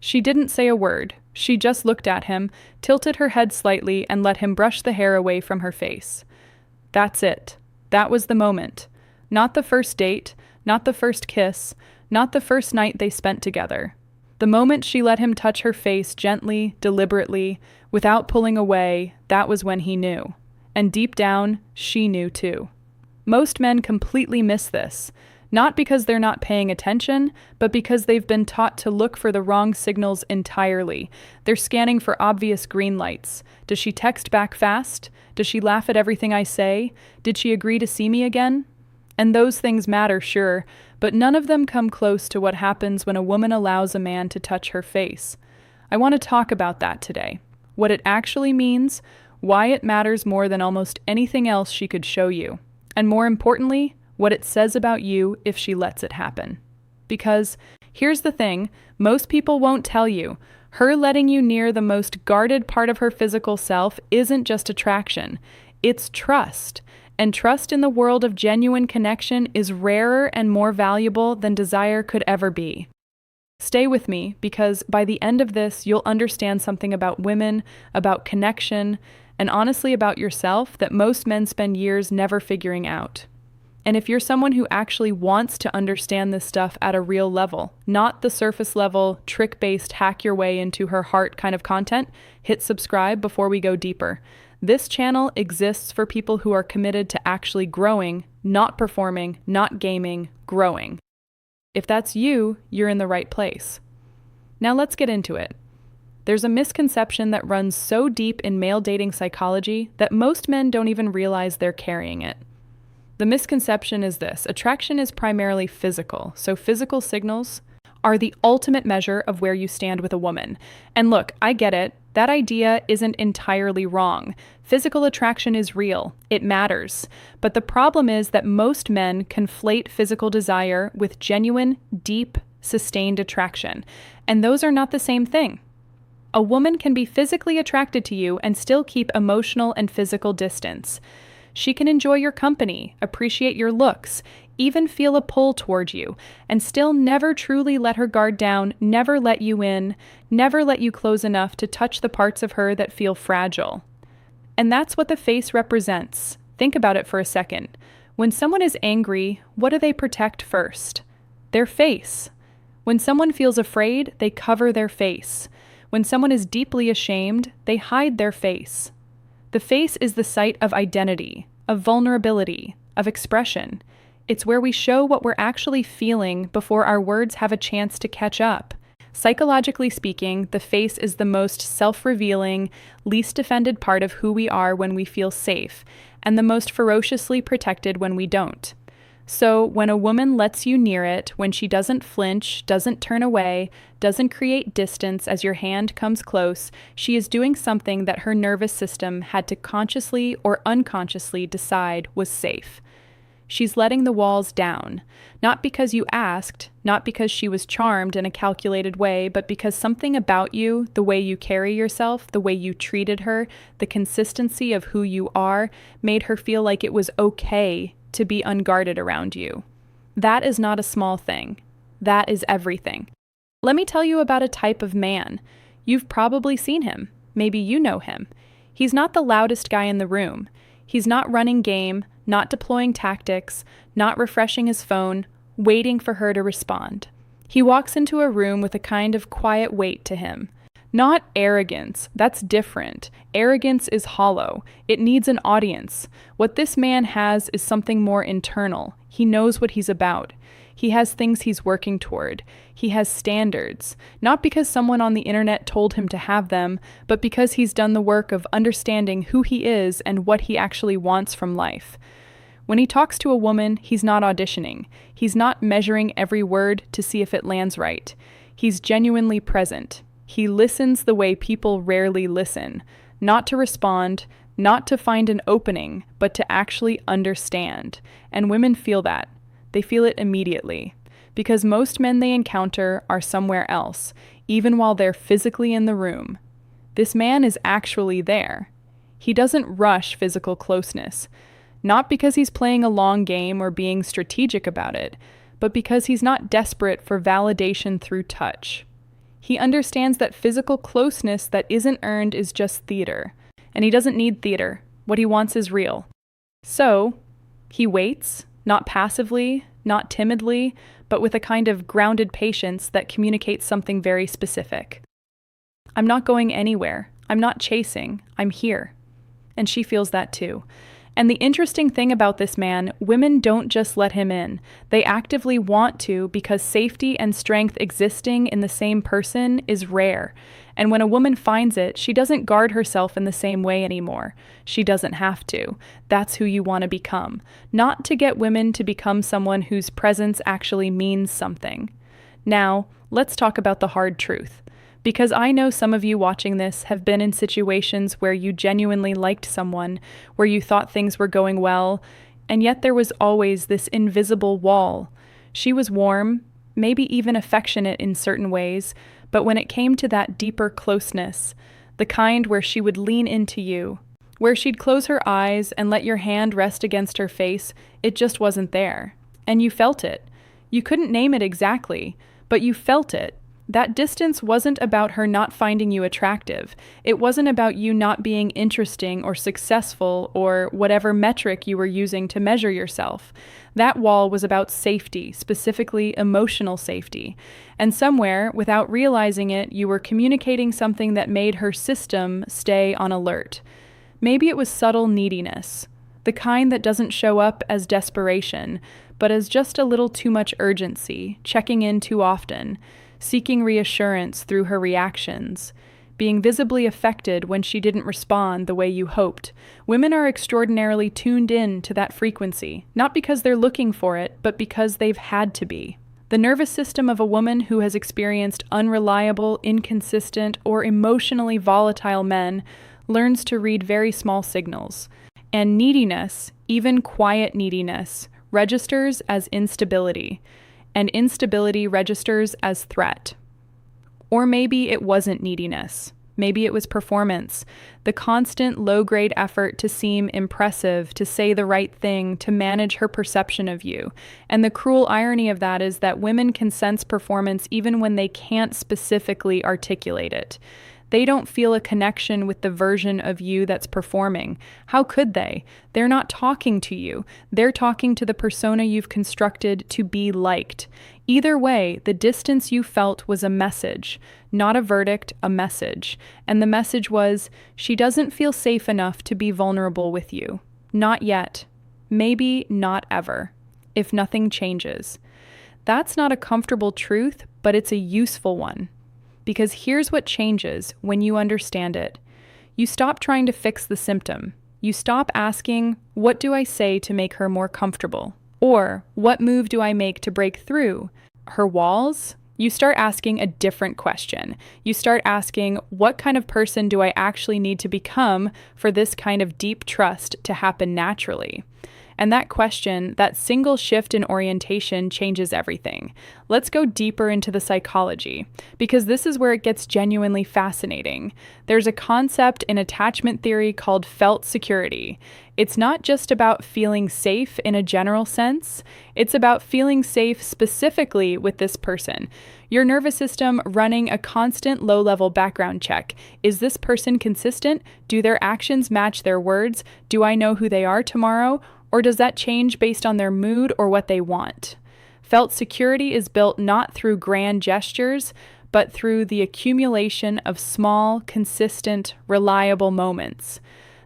She didn't say a word. She just looked at him, tilted her head slightly, and let him brush the hair away from her face. That's it. That was the moment. Not the first date, not the first kiss, not the first night they spent together. The moment she let him touch her face gently, deliberately, without pulling away, that was when he knew. And deep down, she knew too. Most men completely miss this. Not because they're not paying attention, but because they've been taught to look for the wrong signals entirely. They're scanning for obvious green lights. Does she text back fast? Does she laugh at everything I say? Did she agree to see me again? And those things matter, sure, but none of them come close to what happens when a woman allows a man to touch her face. I want to talk about that today. What it actually means, why it matters more than almost anything else she could show you, and more importantly, what it says about you if she lets it happen. Because, here's the thing, most people won't tell you. Her letting you near the most guarded part of her physical self isn't just attraction, it's trust. And trust in the world of genuine connection is rarer and more valuable than desire could ever be. Stay with me, because by the end of this, you'll understand something about women, about connection, and honestly about yourself that most men spend years never figuring out. And if you're someone who actually wants to understand this stuff at a real level, not the surface level, trick-based, hack your way into her heart kind of content, hit subscribe before we go deeper. This channel exists for people who are committed to actually growing, not performing, not gaming, growing. If that's you, you're in the right place. Now let's get into it. There's a misconception that runs so deep in male dating psychology that most men don't even realize they're carrying it. The misconception is this: attraction is primarily physical, so physical signals are the ultimate measure of where you stand with a woman. And look, I get it. That idea isn't entirely wrong. Physical attraction is real. It matters. But the problem is that most men conflate physical desire with genuine, deep, sustained attraction. And those are not the same thing. A woman can be physically attracted to you and still keep emotional and physical distance. She can enjoy your company, appreciate your looks, even feel a pull toward you, and still never truly let her guard down, never let you in, never let you close enough to touch the parts of her that feel fragile. And that's what the face represents. Think about it for a second. When someone is angry, what do they protect first? Their face. When someone feels afraid, they cover their face. When someone is deeply ashamed, they hide their face. The face is the site of identity, of vulnerability, of expression. It's where we show what we're actually feeling before our words have a chance to catch up. Psychologically speaking, the face is the most self-revealing, least defended part of who we are when we feel safe, and the most ferociously protected when we don't. So when a woman lets you near it, when she doesn't flinch, doesn't turn away, doesn't create distance as your hand comes close, she is doing something that her nervous system had to consciously or unconsciously decide was safe. She's letting the walls down, not because you asked, not because she was charmed in a calculated way, but because something about you, the way you carry yourself, the way you treated her, the consistency of who you are, made her feel like it was okay to be unguarded around you. That is not a small thing. That is everything. Let me tell you about a type of man. You've probably seen him. Maybe you know him. He's not the loudest guy in the room. He's not running game, not deploying tactics, not refreshing his phone, waiting for her to respond. He walks into a room with a kind of quiet weight to him. Not arrogance, that's different. Arrogance is hollow. It needs an audience. What this man has is something more internal. He knows what he's about. He has things he's working toward. He has standards, not because someone on the internet told him to have them, but because he's done the work of understanding who he is and what he actually wants from life. When he talks to a woman, he's not auditioning. He's not measuring every word to see if it lands right. He's genuinely present. He listens the way people rarely listen, not to respond, not to find an opening, but to actually understand. And women feel that. They feel it immediately. Because most men they encounter are somewhere else, even while they're physically in the room. This man is actually there. He doesn't rush physical closeness. Not because he's playing a long game or being strategic about it, but because he's not desperate for validation through touch. He understands that physical closeness that isn't earned is just theater. And he doesn't need theater. What he wants is real. So, he waits, not passively, not timidly, but with a kind of grounded patience that communicates something very specific. I'm not going anywhere. I'm not chasing. I'm here. And she feels that too. And the interesting thing about this man, women don't just let him in. They actively want to, because safety and strength existing in the same person is rare. And when a woman finds it, she doesn't guard herself in the same way anymore. She doesn't have to. That's who you want to become. Not to get women to become someone whose presence actually means something. Now, let's talk about the hard truth. Because I know some of you watching this have been in situations where you genuinely liked someone, where you thought things were going well, and yet there was always this invisible wall. She was warm, maybe even affectionate in certain ways, but when it came to that deeper closeness, the kind where she would lean into you, where she'd close her eyes and let your hand rest against her face, it just wasn't there. And you felt it. You couldn't name it exactly, but you felt it. That distance wasn't about her not finding you attractive. It wasn't about you not being interesting or successful or whatever metric you were using to measure yourself. That wall was about safety, specifically emotional safety. And somewhere, without realizing it, you were communicating something that made her system stay on alert. Maybe it was subtle neediness, the kind that doesn't show up as desperation, but as just a little too much urgency, checking in too often, seeking reassurance through her reactions, being visibly affected when she didn't respond the way you hoped. Women are extraordinarily tuned in to that frequency, not because they're looking for it, but because they've had to be. The nervous system of a woman who has experienced unreliable, inconsistent, or emotionally volatile men learns to read very small signals. And neediness, even quiet neediness, registers as instability. And instability registers as threat. Or maybe it wasn't neediness. Maybe it was performance, the constant low-grade effort to seem impressive, to say the right thing, to manage her perception of you. And the cruel irony of that is that women can sense performance even when they can't specifically articulate it. They don't feel a connection with the version of you that's performing. How could they? They're not talking to you. They're talking to the persona you've constructed to be liked. Either way, the distance you felt was a message, not a verdict, a message. And the message was, she doesn't feel safe enough to be vulnerable with you. Not yet. Maybe not ever. If nothing changes. That's not a comfortable truth, but it's a useful one. Because here's what changes when you understand it. You stop trying to fix the symptom. You stop asking, what do I say to make her more comfortable? Or, what move do I make to break through her walls? You start asking a different question. You start asking, what kind of person do I actually need to become for this kind of deep trust to happen naturally? And that question, that single shift in orientation, changes everything. Let's go deeper into the psychology, because this is where it gets genuinely fascinating. There's a concept in attachment theory called felt security. It's not just about feeling safe in a general sense. It's about feeling safe specifically with this person. Your nervous system running a constant low-level background check. Is this person consistent? Do their actions match their words? Do I know who they are tomorrow? Or does that change based on their mood or what they want? Felt security is built not through grand gestures, but through the accumulation of small, consistent, reliable moments.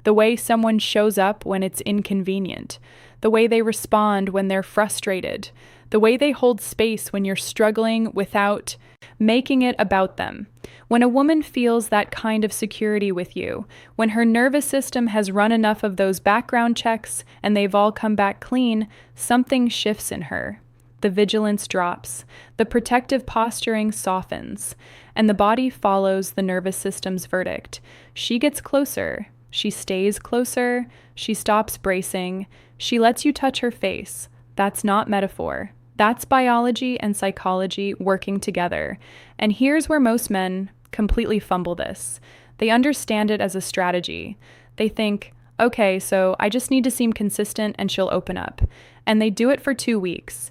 The way someone shows up when it's inconvenient. The way they respond when they're frustrated. The way they hold space when you're struggling without making it about them. When a woman feels that kind of security with you, when her nervous system has run enough of those background checks and they've all come back clean, something shifts in her. The vigilance drops, the protective posturing softens, and the body follows the nervous system's verdict. She gets closer, she stays closer, she stops bracing, she lets you touch her face. That's not metaphor. That's biology and psychology working together. And here's where most men completely fumble this. They understand it as a strategy. They think, okay, so I just need to seem consistent and she'll open up. And they do it for 2 weeks.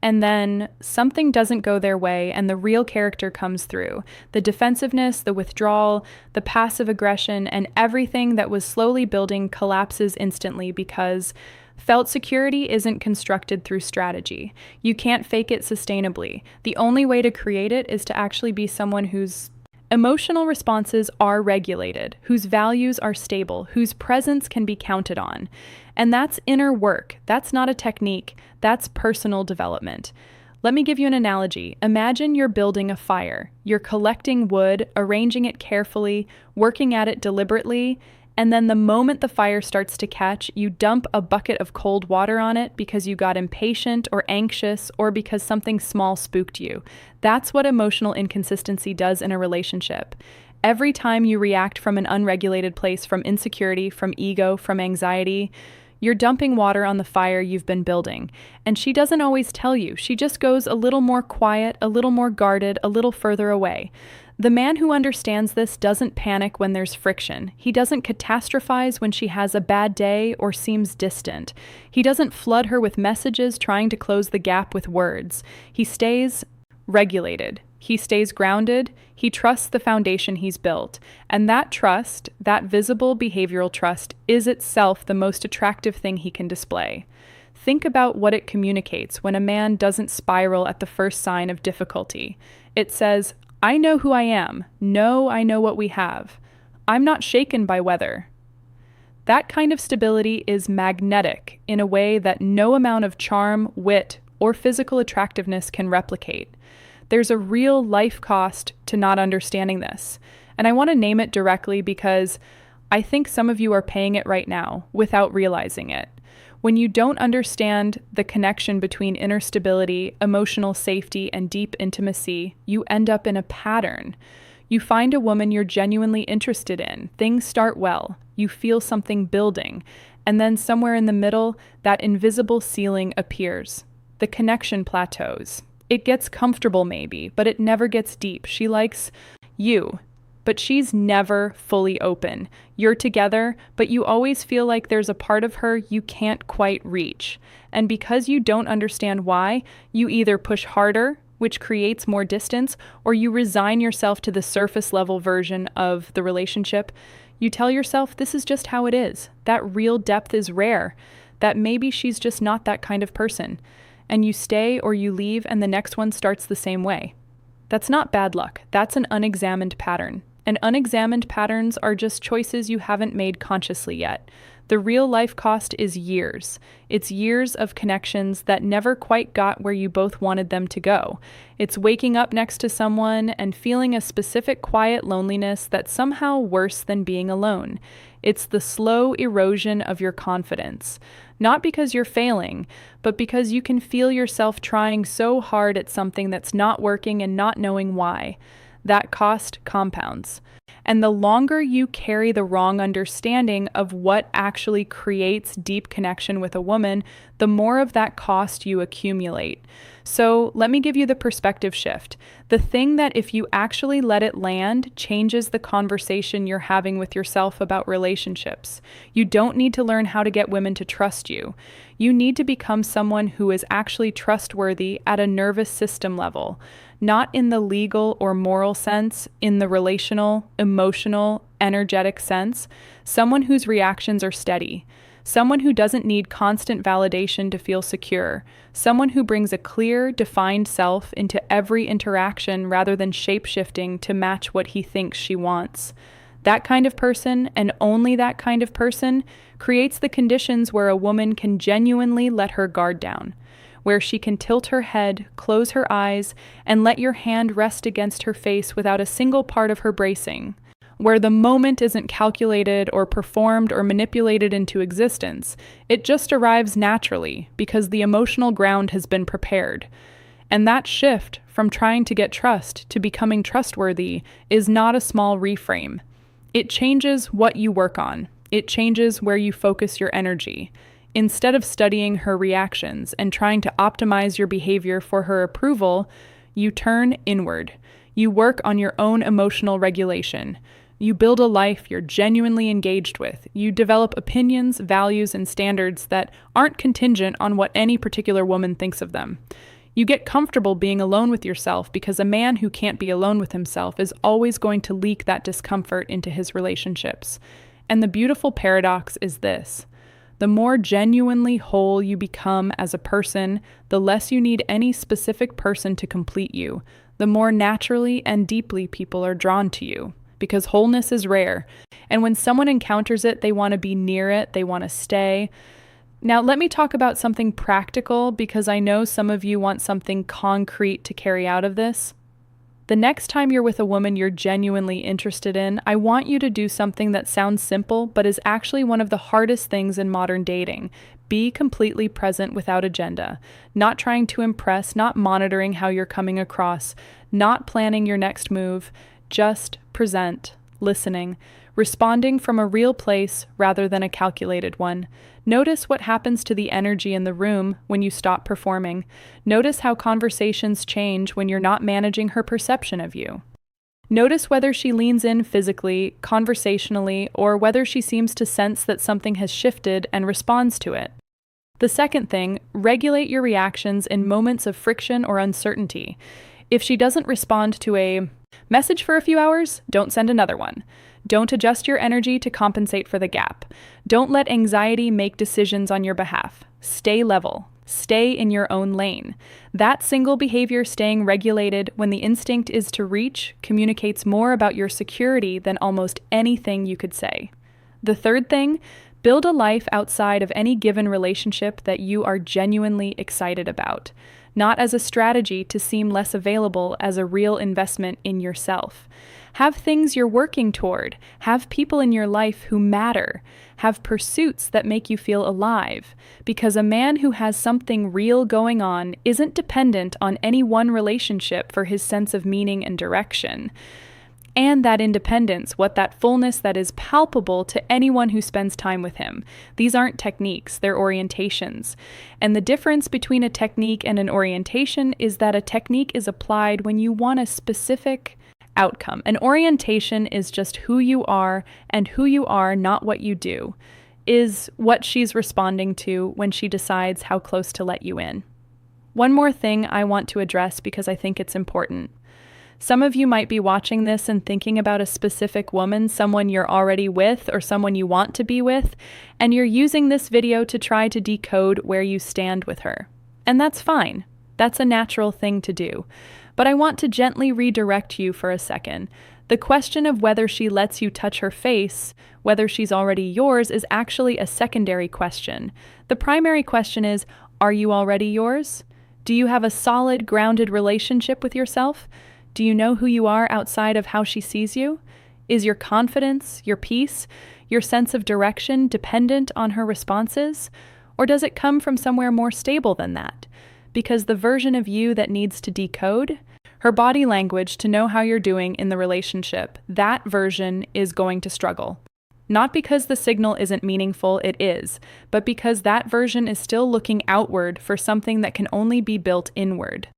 And then something doesn't go their way and the real character comes through. The defensiveness, the withdrawal, the passive aggression, and everything that was slowly building collapses instantly because felt security isn't constructed through strategy. You can't fake it sustainably. The only way to create it is to actually be someone whose emotional responses are regulated, whose values are stable, whose presence can be counted on. And that's inner work. That's not a technique. That's personal development. Let me give you an analogy. Imagine you're building a fire. You're collecting wood, arranging it carefully, working at it deliberately, and then the moment the fire starts to catch, you dump a bucket of cold water on it because you got impatient or anxious or because something small spooked you. That's what emotional inconsistency does in a relationship. Every time you react from an unregulated place, from insecurity, from ego, from anxiety, you're dumping water on the fire you've been building. And she doesn't always tell you. She just goes a little more quiet, a little more guarded, a little further away. The man who understands this doesn't panic when there's friction. He doesn't catastrophize when she has a bad day or seems distant. He doesn't flood her with messages trying to close the gap with words. He stays regulated. He stays grounded. He trusts the foundation he's built. And that trust, that visible behavioral trust, is itself the most attractive thing he can display. Think about what it communicates when a man doesn't spiral at the first sign of difficulty. It says, I know who I am. No, I know what we have. I'm not shaken by weather. That kind of stability is magnetic in a way that no amount of charm, wit, or physical attractiveness can replicate. There's a real life cost to not understanding this. And I want to name it directly because I think some of you are paying it right now without realizing it. When you don't understand the connection between inner stability, emotional safety, and deep intimacy, you end up in a pattern. You find a woman you're genuinely interested in. Things start well. You feel something building. And then somewhere in the middle, that invisible ceiling appears. The connection plateaus. It gets comfortable maybe, but it never gets deep. She likes you, but she's never fully open. You're together, but you always feel like there's a part of her you can't quite reach. And because you don't understand why, you either push harder, which creates more distance, or you resign yourself to the surface level version of the relationship. You tell yourself this is just how it is, that real depth is rare, that maybe she's just not that kind of person. And you stay or you leave and the next one starts the same way. That's not bad luck. That's an unexamined pattern. And unexamined patterns are just choices you haven't made consciously yet. The real life cost is years. It's years of connections that never quite got where you both wanted them to go. It's waking up next to someone and feeling a specific quiet loneliness that's somehow worse than being alone. It's the slow erosion of your confidence. Not because you're failing, but because you can feel yourself trying so hard at something that's not working and not knowing why. That cost compounds. And the longer you carry the wrong understanding of what actually creates deep connection with a woman, the more of that cost you accumulate. So let me give you the perspective shift. The thing that if you actually let it land changes the conversation you're having with yourself about relationships. You don't need to learn how to get women to trust you. You need to become someone who is actually trustworthy at a nervous system level. Not in the legal or moral sense, in the relational, emotional, energetic sense. Someone whose reactions are steady. Someone who doesn't need constant validation to feel secure. Someone who brings a clear, defined self into every interaction rather than shape-shifting to match what he thinks she wants. That kind of person, and only that kind of person, creates the conditions where a woman can genuinely let her guard down. Where she can tilt her head, close her eyes, and let your hand rest against her face without a single part of her bracing. Where the moment isn't calculated or performed or manipulated into existence. It just arrives naturally because the emotional ground has been prepared. And that shift from trying to get trust to becoming trustworthy is not a small reframe. It changes what you work on. It changes where you focus your energy. Instead of studying her reactions and trying to optimize your behavior for her approval, you turn inward. You work on your own emotional regulation. You build a life you're genuinely engaged with. You develop opinions, values, and standards that aren't contingent on what any particular woman thinks of them. You get comfortable being alone with yourself because a man who can't be alone with himself is always going to leak that discomfort into his relationships. And the beautiful paradox is this: the more genuinely whole you become as a person, the less you need any specific person to complete you, the more naturally and deeply people are drawn to you. Because wholeness is rare, and when someone encounters it, they want to be near it, they want to stay. Now, let me talk about something practical, because I know some of you want something concrete to carry out of this. The next time you're with a woman you're genuinely interested in, I want you to do something that sounds simple, but is actually one of the hardest things in modern dating. Be completely present without agenda, not trying to impress, not monitoring how you're coming across, not planning your next move, just present, listening, responding from a real place rather than a calculated one. Notice what happens to the energy in the room when you stop performing. Notice how conversations change when you're not managing her perception of you. Notice whether she leans in physically, conversationally, or whether she seems to sense that something has shifted and responds to it. The second thing, regulate your reactions in moments of friction or uncertainty. If she doesn't respond to a message for a few hours, don't send another one. Don't adjust your energy to compensate for the gap. Don't let anxiety make decisions on your behalf. Stay level. Stay in your own lane. That single behavior, staying regulated when the instinct is to reach, communicates more about your security than almost anything you could say. The third thing, build a life outside of any given relationship that you are genuinely excited about, not as a strategy to seem less available, as a real investment in yourself. Have things you're working toward. Have people in your life who matter. Have pursuits that make you feel alive. Because a man who has something real going on isn't dependent on any one relationship for his sense of meaning and direction. And that independence, what that fullness that is palpable to anyone who spends time with him. These aren't techniques, they're orientations. And the difference between a technique and an orientation is that a technique is applied when you want a specific outcome. An orientation is just who you are, and who you are, not what you do, is what she's responding to when she decides how close to let you in. One more thing I want to address because I think it's important. Some of you might be watching this and thinking about a specific woman, someone you're already with or someone you want to be with, and you're using this video to try to decode where you stand with her. And that's fine. That's a natural thing to do. But I want to gently redirect you for a second. The question of whether she lets you touch her face, whether she's already yours, is actually a secondary question. The primary question is, are you already yours? Do you have a solid, grounded relationship with yourself? Do you know who you are outside of how she sees you? Is your confidence, your peace, your sense of direction dependent on her responses? Or does it come from somewhere more stable than that? Because the version of you that needs to decode her body language to know how you're doing in the relationship, that version is going to struggle. Not because the signal isn't meaningful, it is, but because that version is still looking outward for something that can only be built inward.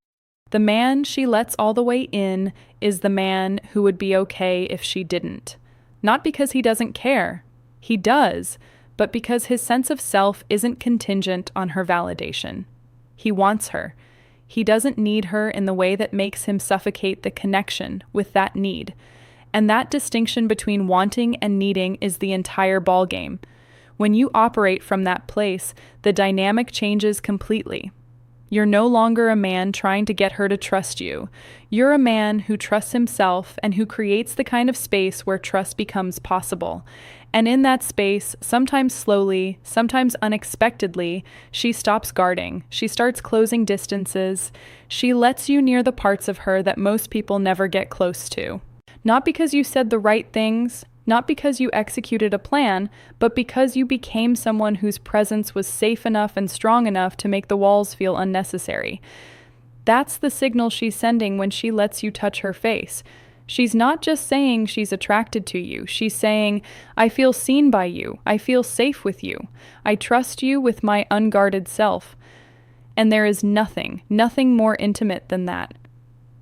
The man she lets all the way in is the man who would be okay if she didn't. Not because he doesn't care. He does, but because his sense of self isn't contingent on her validation. He wants her. He doesn't need her in the way that makes him suffocate the connection with that need. And that distinction between wanting and needing is the entire ballgame. When you operate from that place, the dynamic changes completely. You're no longer a man trying to get her to trust you. You're a man who trusts himself and who creates the kind of space where trust becomes possible. And in that space, sometimes slowly, sometimes unexpectedly, she stops guarding. She starts closing distances. She lets you near the parts of her that most people never get close to. Not because you said the right things, not because you executed a plan, but because you became someone whose presence was safe enough and strong enough to make the walls feel unnecessary. That's the signal she's sending when she lets you touch her face. She's not just saying she's attracted to you. She's saying, I feel seen by you. I feel safe with you. I trust you with my unguarded self. And there is nothing more intimate than that.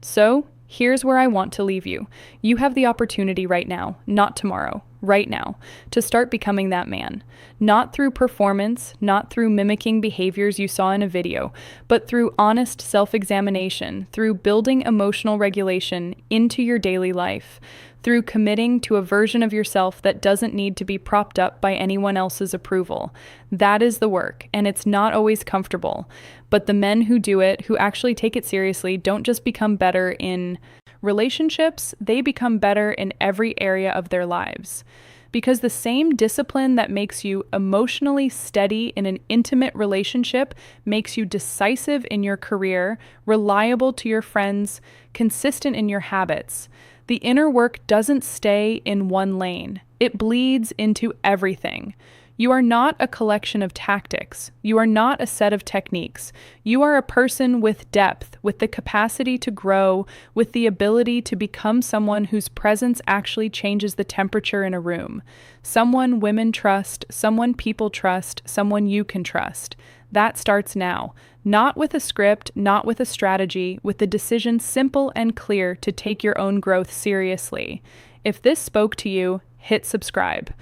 So, Here's where I want to leave you. You have the opportunity right now, not tomorrow, right now, to start becoming that man. Not through performance, not through mimicking behaviors you saw in a video, but through honest self-examination, through building emotional regulation into your daily life, through committing to a version of yourself that doesn't need to be propped up by anyone else's approval. That is the work, and it's not always comfortable. But the men who do it, who actually take it seriously, don't just become better in relationships, they become better in every area of their lives. Because the same discipline that makes you emotionally steady in an intimate relationship makes you decisive in your career, reliable to your friends, consistent in your habits. The inner work doesn't stay in one lane. It bleeds into everything. You are not a collection of tactics. You are not a set of techniques. You are a person with depth, with the capacity to grow, with the ability to become someone whose presence actually changes the temperature in a room. Someone women trust, someone people trust, someone you can trust. That starts now. Not with a script, not with a strategy, with the decision simple and clear to take your own growth seriously. If this spoke to you, hit subscribe.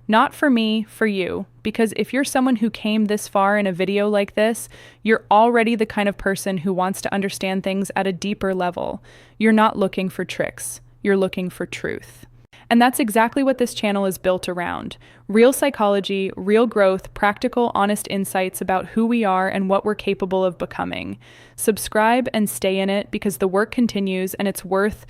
Not for me, for you, because if you're someone who came this far in a video like this, you're already the kind of person who wants to understand things at a deeper level. You're not looking for tricks. You're looking for truth. And that's exactly what this channel is built around. Real psychology, real growth, practical, honest insights about who we are and what we're capable of becoming. Subscribe and stay in it because the work continues and it's worth